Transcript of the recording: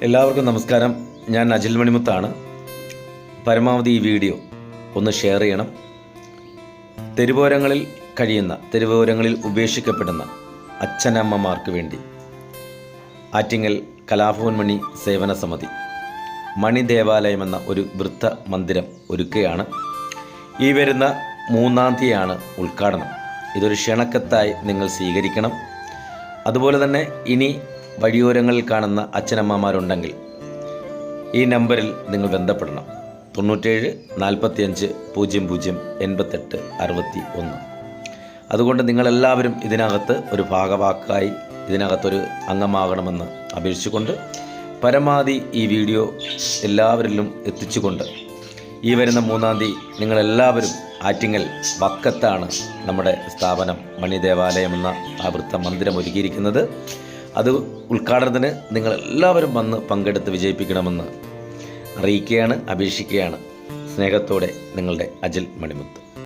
എല്ലാവർക്കും നമസ്കാരം. ഞാൻ അജിൽ മണിമുത്താണ്. പരമാവധി ഈ വീഡിയോ ഒന്ന് ഷെയർ ചെയ്യണം. തെരുവോരങ്ങളിൽ ഉപേക്ഷിക്കപ്പെടുന്ന അച്ഛനമ്മമാർക്ക് വേണ്ടി ആറ്റിങ്ങൽ കലാഭവൻ മണി സേവന സമിതി മണി ദേവാലയം എന്ന ഒരു വൃദ്ധ മന്ദിരം ഒരുക്കുകയാണ്. ഈ വരുന്ന 3-ാം തീയതിയാണ് ഉദ്ഘാടനം. ഇതൊരു ക്ഷണക്കത്തായി നിങ്ങൾ സ്വീകരിക്കണം. അതുപോലെ തന്നെ ഇനി വഴിയോരങ്ങളിൽ കാണുന്ന അച്ഛനമ്മമാരുണ്ടെങ്കിൽ ഈ നമ്പറിൽ നിങ്ങൾ ബന്ധപ്പെടണം. 97 45 00 88 61. അതുകൊണ്ട് നിങ്ങളെല്ലാവരും ഇതിനകത്ത് ഒരു ഭാഗവാക്കായി ഇതിനകത്തൊരു അംഗമാകണമെന്ന് അപേക്ഷിച്ചുകൊണ്ട് പരമാവധി ഈ വീഡിയോ എല്ലാവരിലും എത്തിച്ചുകൊണ്ട് ഈ വരുന്ന 3-ാം തീയതി നിങ്ങളെല്ലാവരും ആറ്റിങ്ങൽ വക്കത്താണ് നമ്മുടെ സ്ഥാപനം മണി ദേവാലയം എന്ന ആ വൃത്ത മന്ദിരം ഒരുക്കിയിരിക്കുന്നത്. അത് ഉദ്ഘാടനത്തിന് നിങ്ങളെല്ലാവരും വന്ന് പങ്കെടുത്ത് വിജയിപ്പിക്കണമെന്ന് അറിയിക്കുകയാണ്, അപേക്ഷിക്കുകയാണ്. സ്നേഹത്തോടെ നിങ്ങളുടെ അജിൽ മണിമുത്ത്.